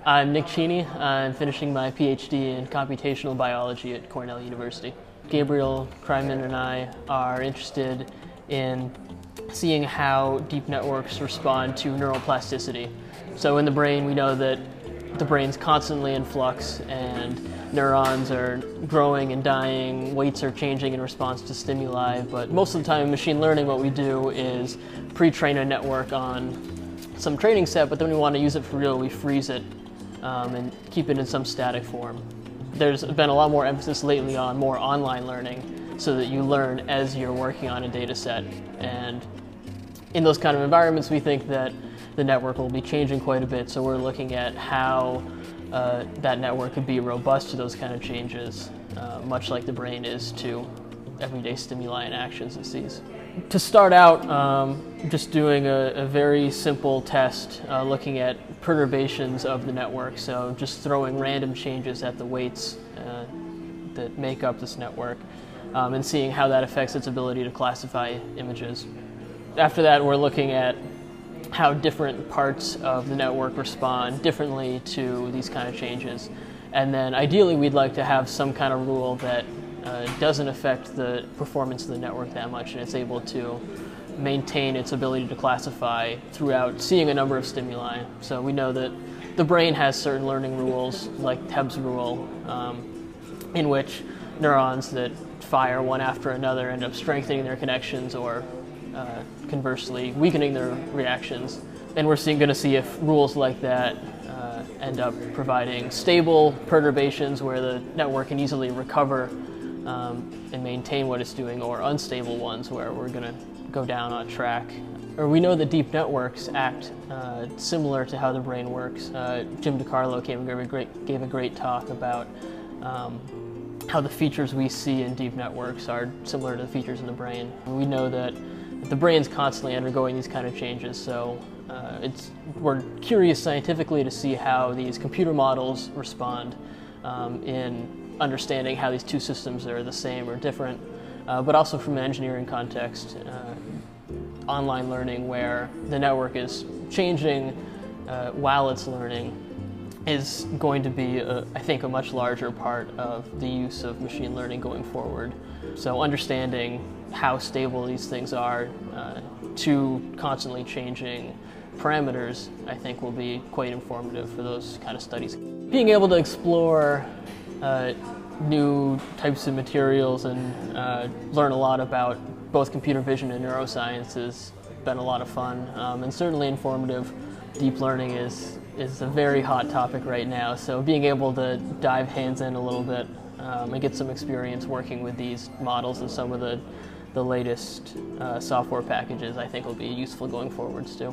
I'm Nick Cheney. I'm finishing my PhD in computational biology at Cornell University. Gabriel Kryman and I are interested in seeing how deep networks respond to neuroplasticity. So in the brain, we know that the brain's constantly in flux and neurons are growing and dying, weights are changing in response to stimuli, but most of the time in machine learning what we do is pre-train a network on some training set, but then we want to use it for real, we freeze it and keep it in some static form. There's been a lot more emphasis lately on more online learning so that you learn as you're working on a data set, and in those kind of environments we think that the network will be changing quite a bit, so we're looking at how that network could be robust to those kind of changes, much like the brain is to everyday stimuli and actions it sees. To start out, just doing a very simple test looking at perturbations of the network, so just throwing random changes at the weights that make up this network and seeing how that affects its ability to classify images. After that, we're looking at how different parts of the network respond differently to these kind of changes. And then ideally we'd like to have some kind of rule that doesn't affect the performance of the network that much, and it's able to maintain its ability to classify throughout seeing a number of stimuli. So we know that the brain has certain learning rules, like Hebb's rule, in which neurons that fire one after another end up strengthening their connections or conversely weakening their reactions. And we're going to see if rules like that end up providing stable perturbations where the network can easily recover and maintain what it's doing, or unstable ones where we're going to go down on track. Or we know that deep networks act similar to how the brain works. Jim DiCarlo gave a great talk about how the features we see in deep networks are similar to the features in the brain. We know that the brain's constantly undergoing these kind of changes, so we're curious scientifically to see how these computer models respond in understanding how these two systems are the same or different, but also from an engineering context, online learning where the network is changing while it's learning is going to be, I think, a much larger part of the use of machine learning going forward. So understanding how stable these things are to constantly changing parameters, I think, will be quite informative for those kind of studies. Being able to explore new types of materials and learn a lot about both computer vision and neuroscience has been a lot of fun and certainly informative. Deep learning is a very hot topic right now, so being able to dive hands in a little bit and get some experience working with these models and some of the latest software packages, I think will be useful going forwards too.